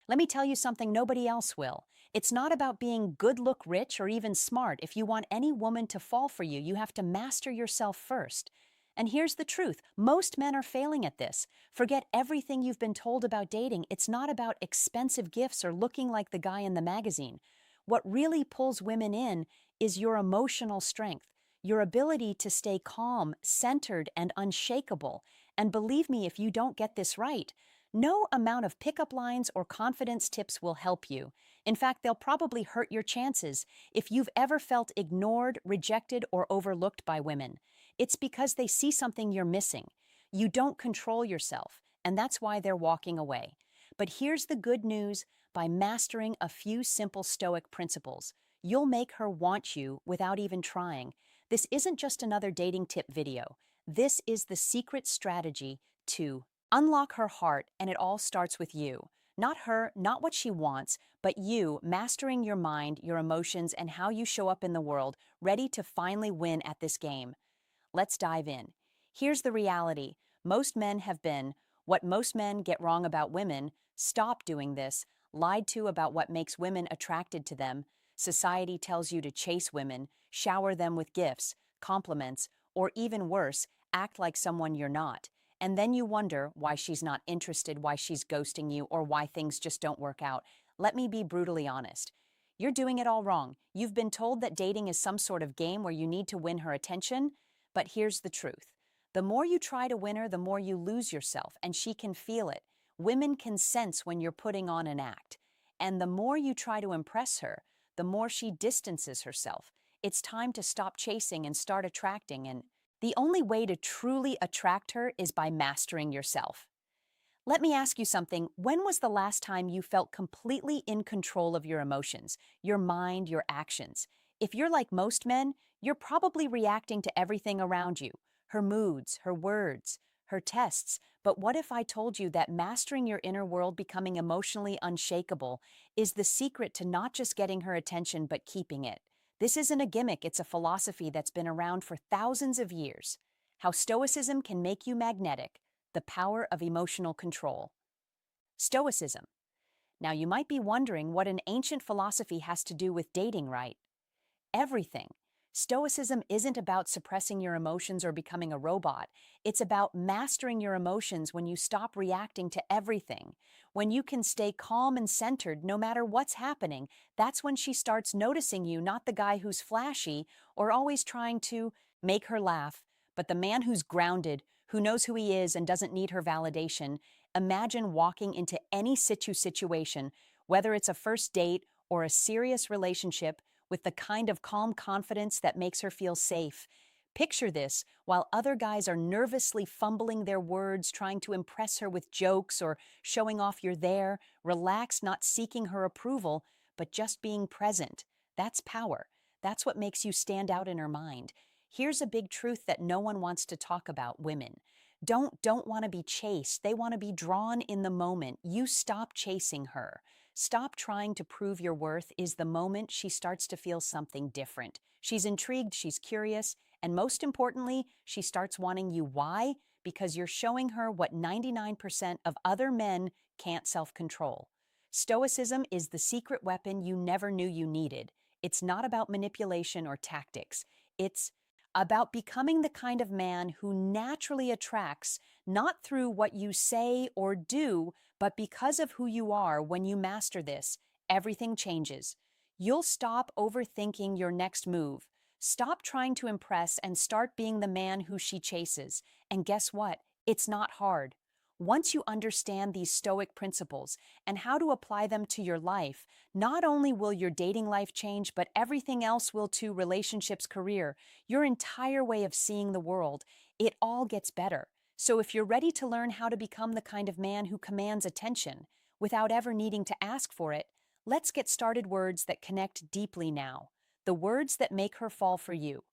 Let me tell you something nobody else will. It's not about being good look rich or even smart. If you want any woman to fall for you, you have to master yourself first. And here's the truth, most men are failing at this. Forget everything you've been told about dating. It's not about expensive gifts or looking like the guy in the magazine. What really pulls women in is your emotional strength, your ability to stay calm, centered, and unshakable. And believe me, if you don't get this right, no amount of pickup lines or confidence tips will help you. In fact, they'll probably hurt your chances. If you've ever felt ignored, rejected, or overlooked by women, it's because they see something you're missing. You don't control yourself, and that's why they're walking away. But here's the good news, by mastering a few simple Stoic principles, you'll make her want you without even trying. This isn't just another dating tip video. This is the secret strategy to unlock her heart, and it all starts with you. Not her, not what she wants, but you mastering your mind, your emotions, and how you show up in the world, ready to finally win at this game. Let's dive in. Here's the reality. Most men have been what most men get wrong about women. Stop doing this. Lied to about what makes women attracted to them. Society tells you to chase women, shower them with gifts, compliments, or even worse, act like someone you're not. And then you wonder why she's not interested, why she's ghosting you, or why things just don't work out. Let me be brutally honest. You're doing it all wrong. You've been told that dating is some sort of game where you need to win her attention. But here's the truth. The more you try to win her, the more you lose yourself, and she can feel it. Women can sense when you're putting on an act. And the more you try to impress her, the more she distances herself. It's time to stop chasing and start attracting, and the only way to truly attract her is by mastering yourself. Let me ask you something. When was the last time you felt completely in control of your emotions, your mind, your actions? If you're like most men, you're probably reacting to everything around you, her moods, her words, her tests. But what if I told you that mastering your inner world, becoming emotionally unshakable, is the secret to not just getting her attention, but keeping it? This isn't a gimmick, it's a philosophy that's been around for thousands of years. How Stoicism can make you magnetic, the power of emotional control. Stoicism. Now, you might be wondering what an ancient philosophy has to do with dating, right? Everything. Stoicism isn't about suppressing your emotions or becoming a robot. It's about mastering your emotions. When you stop reacting to everything, when you can stay calm and centered no matter what's happening, that's when she starts noticing you, not the guy who's flashy or always trying to make her laugh, but the man who's grounded, who knows who he is and doesn't need her validation. Imagine walking into any situation, whether it's a first date or a serious relationship, with the kind of calm confidence that makes her feel safe. Picture this, while other guys are nervously fumbling their words, trying to impress her with jokes or showing off you're there, relaxed, not seeking her approval, but just being present. That's power. That's what makes you stand out in her mind. Here's a big truth that no one wants to talk about: women don't want to be chased. They want to be drawn in the moment. You stop chasing her. Stop trying to prove your worth is the moment she starts to feel something different. She's intrigued, she's curious, and most importantly, she starts wanting you. Why? Because you're showing her what 99% of other men can't self-control. Stoicism is the secret weapon you never knew you needed. It's not about manipulation or tactics. It's about becoming the kind of man who naturally attracts, not through what you say or do, but because of who you are. When you master this, everything changes. You'll stop overthinking your next move. Stop trying to impress and start being the man who she chases. And guess what? It's not hard. Once you understand these Stoic principles and how to apply them to your life, not only will your dating life change, but everything else will too: relationships, career, your entire way of seeing the world. It all gets better. So if you're ready to learn how to become the kind of man who commands attention without ever needing to ask for it, let's get started. Words that connect deeply now. The words that make her fall for you.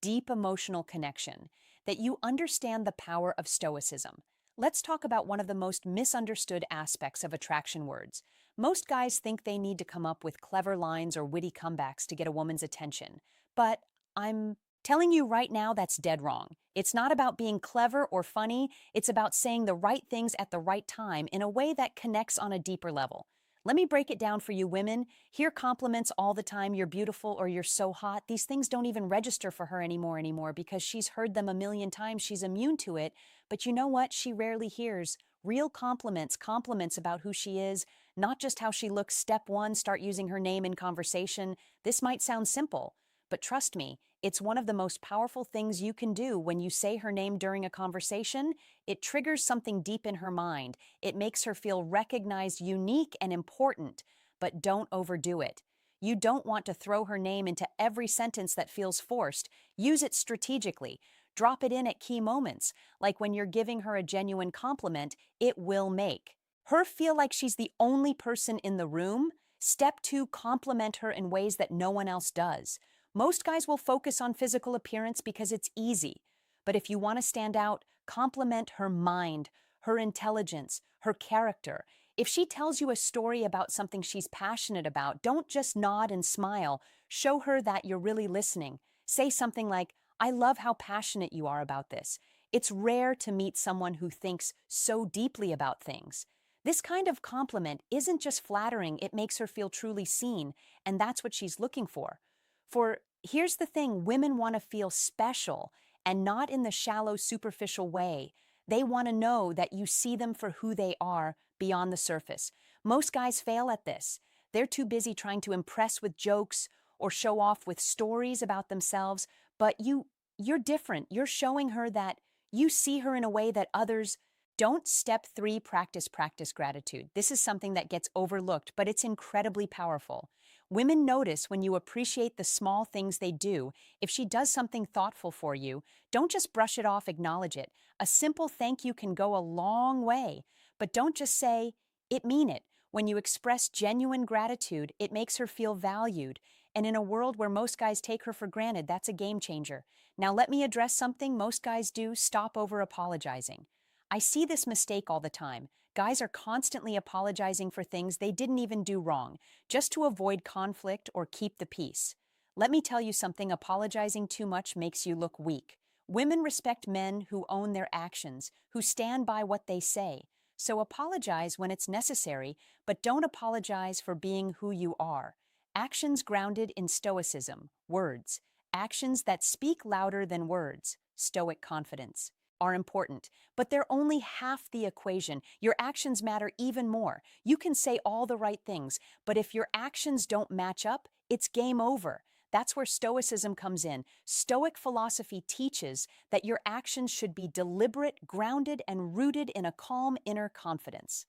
Deep emotional connection. That you understand the power of Stoicism. Let's talk about one of the most misunderstood aspects of attraction: words. Most guys think they need to come up with clever lines or witty comebacks to get a woman's attention. But I'm telling you right now, that's dead wrong. It's not about being clever or funny. It's about saying the right things at the right time in a way that connects on a deeper level. Let me break it down for you women. Hear compliments all the time, you're beautiful or you're so hot. These things don't even register for her anymore because she's heard them a million times. She's immune to it. But you know what? She rarely hears real compliments, compliments about who she is, not just how she looks. Step one, start using her name in conversation. This might sound simple, but trust me, it's one of the most powerful things you can do. When you say her name during a conversation, it triggers something deep in her mind. It makes her feel recognized, unique, and important, but don't overdo it. You don't want to throw her name into every sentence that feels forced. Use it strategically. Drop it in at key moments, like when you're giving her a genuine compliment. It will make her feel like she's the only person in the room. Step two, compliment her in ways that no one else does. Most guys will focus on physical appearance because it's easy. But if you want to stand out, compliment her mind, her intelligence, her character. If she tells you a story about something she's passionate about, don't just nod and smile. Show her that you're really listening. Say something like, I love how passionate you are about this. It's rare to meet someone who thinks so deeply about things. This kind of compliment isn't just flattering, it makes her feel truly seen, and that's what she's looking for. For here's the thing, women want to feel special and not in the shallow, superficial way. They want to know that you see them for who they are beyond the surface. Most guys fail at this. They're too busy trying to impress with jokes or show off with stories about themselves, but you're different. You're showing her that you see her in a way that others don't. Step three, practice gratitude. This is something that gets overlooked, but it's incredibly powerful. Women notice when you appreciate the small things they do. If she does something thoughtful for you, don't just brush it off, acknowledge it. A simple thank you can go a long way, but don't just say it, mean it. When you express genuine gratitude, it makes her feel valued. And in a world where most guys take her for granted, that's a game changer. Now let me address something most guys do: stop over apologizing. I see this mistake all the time. Guys are constantly apologizing for things they didn't even do wrong, just to avoid conflict or keep the peace. Let me tell you something, apologizing too much makes you look weak. Women respect men who own their actions, who stand by what they say. So apologize when it's necessary, but don't apologize for being who you are. Actions grounded in stoicism, words. Actions that speak louder than words, stoic confidence, are important, but they're only half the equation. Your actions matter even more. You can say all the right things, but if your actions don't match up, it's game over. That's where Stoicism comes in. Stoic philosophy teaches that your actions should be deliberate, grounded, and rooted in a calm inner confidence.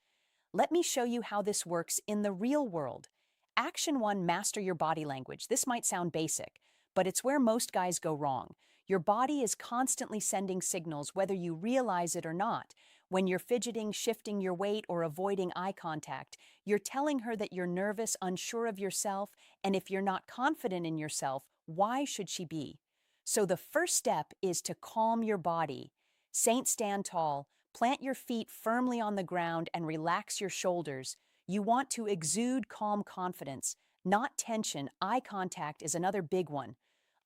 Let me show you how this works in the real world. Action one, master your body language. This might sound basic, but it's where most guys go wrong. Your body is constantly sending signals, whether you realize it or not. When you're fidgeting, shifting your weight, or avoiding eye contact, you're telling her that you're nervous, unsure of yourself, and if you're not confident in yourself, why should she be? So the first step is to calm your body. Saint, stand tall, plant your feet firmly on the ground, and relax your shoulders. You want to exude calm confidence, not tension. Eye contact is another big one.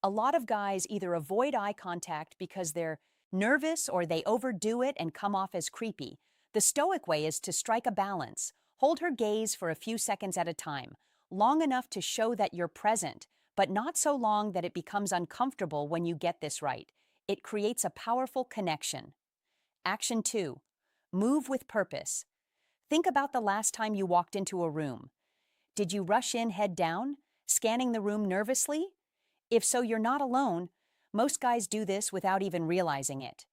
A lot of guys either avoid eye contact because they're nervous or they overdo it and come off as creepy. The Stoic way is to strike a balance. Hold her gaze for a few seconds at a time, long enough to show that you're present, but not so long that it becomes uncomfortable. When you get this right, it creates a powerful connection. Action 2. Move with purpose. Think about the last time you walked into a room. Did you rush in head down, scanning the room nervously? If so, you're not alone. Most guys do this without even realizing it.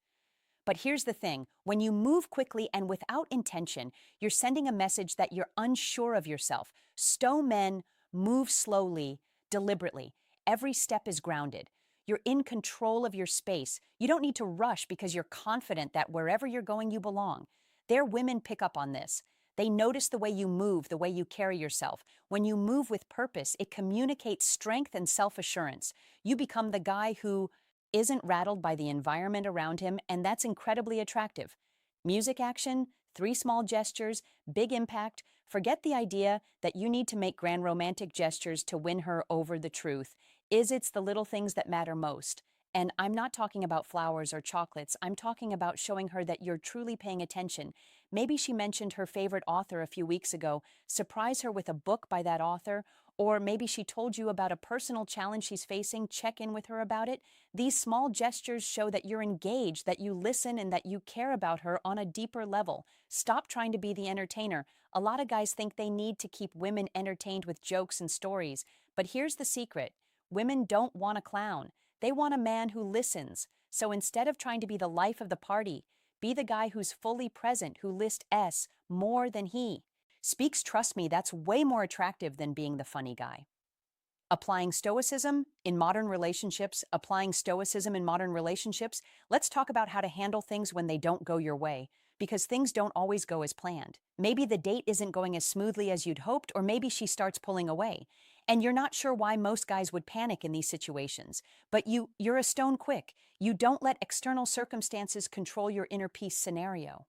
But here's the thing, when you move quickly and without intention, you're sending a message that you're unsure of yourself. Stoic men move slowly, deliberately. Every step is grounded. You're in control of your space. You don't need to rush because you're confident that wherever you're going, you belong. Their women pick up on this. They notice the way you move, the way you carry yourself. When you move with purpose, it communicates strength and self-assurance. You become the guy who isn't rattled by the environment around him, and that's incredibly attractive. Music action, 3 small gestures, big impact. Forget the idea that you need to make grand romantic gestures to win her over. The truth is, it's the little things that matter most. And I'm not talking about flowers or chocolates. I'm talking about showing her that you're truly paying attention. Maybe she mentioned her favorite author a few weeks ago. Surprise her with a book by that author. Or maybe she told you about a personal challenge she's facing. Check in with her about it. These small gestures show that you're engaged, that you listen, and that you care about her on a deeper level. Stop trying to be the entertainer. A lot of guys think they need to keep women entertained with jokes and stories. But here's the secret: women don't want a clown. They want a man who listens. So instead of trying to be the life of the party, be the guy who's fully present, who lists S more than he speaks. Trust me, that's way more attractive than being the funny guy. Applying stoicism in modern relationships, let's talk about how to handle things when they don't go your way, because things don't always go as planned. Maybe the date isn't going as smoothly as you'd hoped, or maybe she starts pulling away. And you're not sure why most guys would panic in these situations, but you're a stone quick. You don't let external circumstances control your inner peace scenario.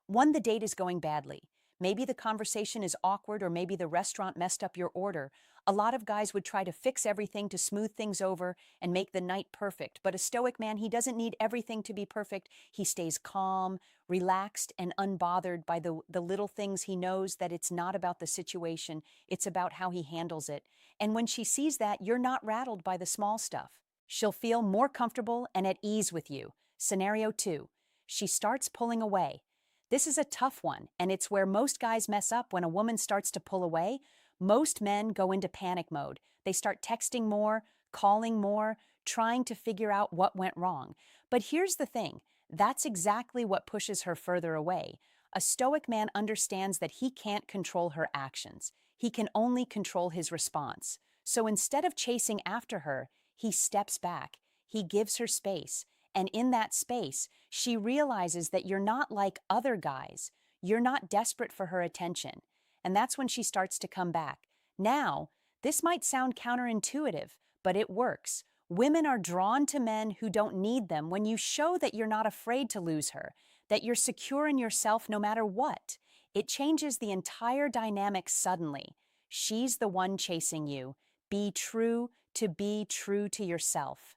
One, the date is going badly. Maybe the conversation is awkward, or maybe the restaurant messed up your order. A lot of guys would try to fix everything to smooth things over and make the night perfect. But a stoic man, he doesn't need everything to be perfect. He stays calm, relaxed, and unbothered by the little things. He knows that it's not about the situation, it's about how he handles it. And when she sees that, you're not rattled by the small stuff. She'll feel more comfortable and at ease with you. Scenario 2. She starts pulling away. This is a tough one, and it's where most guys mess up. When a woman starts to pull away, most men go into panic mode. They start texting more, calling more, trying to figure out what went wrong. But here's the thing: that's exactly what pushes her further away. A stoic man understands that he can't control her actions. He can only control his response. So instead of chasing after her, he steps back. He gives her space. And in that space, she realizes that you're not like other guys. You're not desperate for her attention. And that's when she starts to come back. Now, this might sound counterintuitive, but it works. Women are drawn to men who don't need them when you show that you're not afraid to lose her, that you're secure in yourself no matter what. It changes the entire dynamic suddenly. She's the one chasing you. Be true to yourself.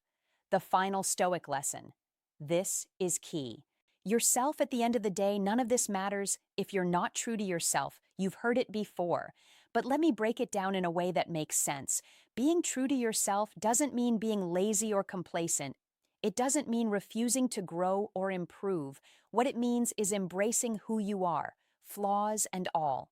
The final stoic lesson. This is key. Yourself at the end of the day. None of this matters if you're not true to yourself. You've heard it before. But let me break it down in a way that makes sense. Being true to yourself doesn't mean being lazy or complacent. It doesn't mean refusing to grow or improve. What it means is embracing who you are, flaws and all,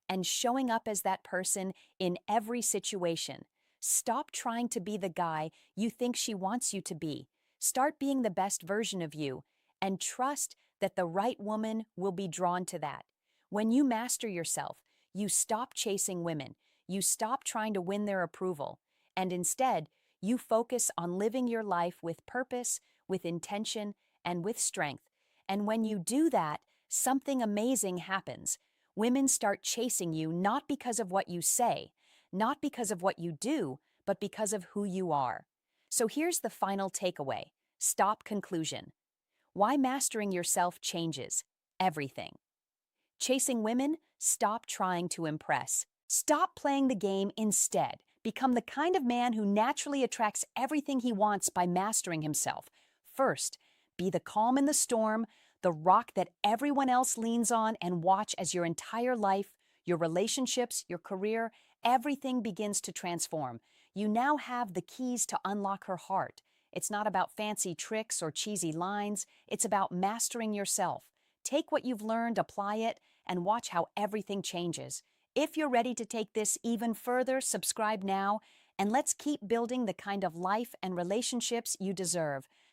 and showing up as that person in every situation. Stop trying to be the guy you think she wants you to be. Start being the best version of you, and trust that the right woman will be drawn to that. When you master yourself, you stop chasing women. You stop trying to win their approval, and instead, you focus on living your life with purpose, with intention, and with strength. And when you do that, something amazing happens. Women start chasing you not because of what you say, not because of what you do, but because of who you are. So here's the final takeaway. Stop conclusion. Why mastering yourself changes everything. Chasing women? Stop trying to impress. Stop playing the game instead. Become the kind of man who naturally attracts everything he wants by mastering himself. First, be the calm in the storm, the rock that everyone else leans on, and watch as your entire life, your relationships, your career, everything begins to transform. You now have the keys to unlock her heart. It's not about fancy tricks or cheesy lines. It's about mastering yourself. Take what you've learned, apply it, and watch how everything changes. If you're ready to take this even further, subscribe now, and let's keep building the kind of life and relationships you deserve.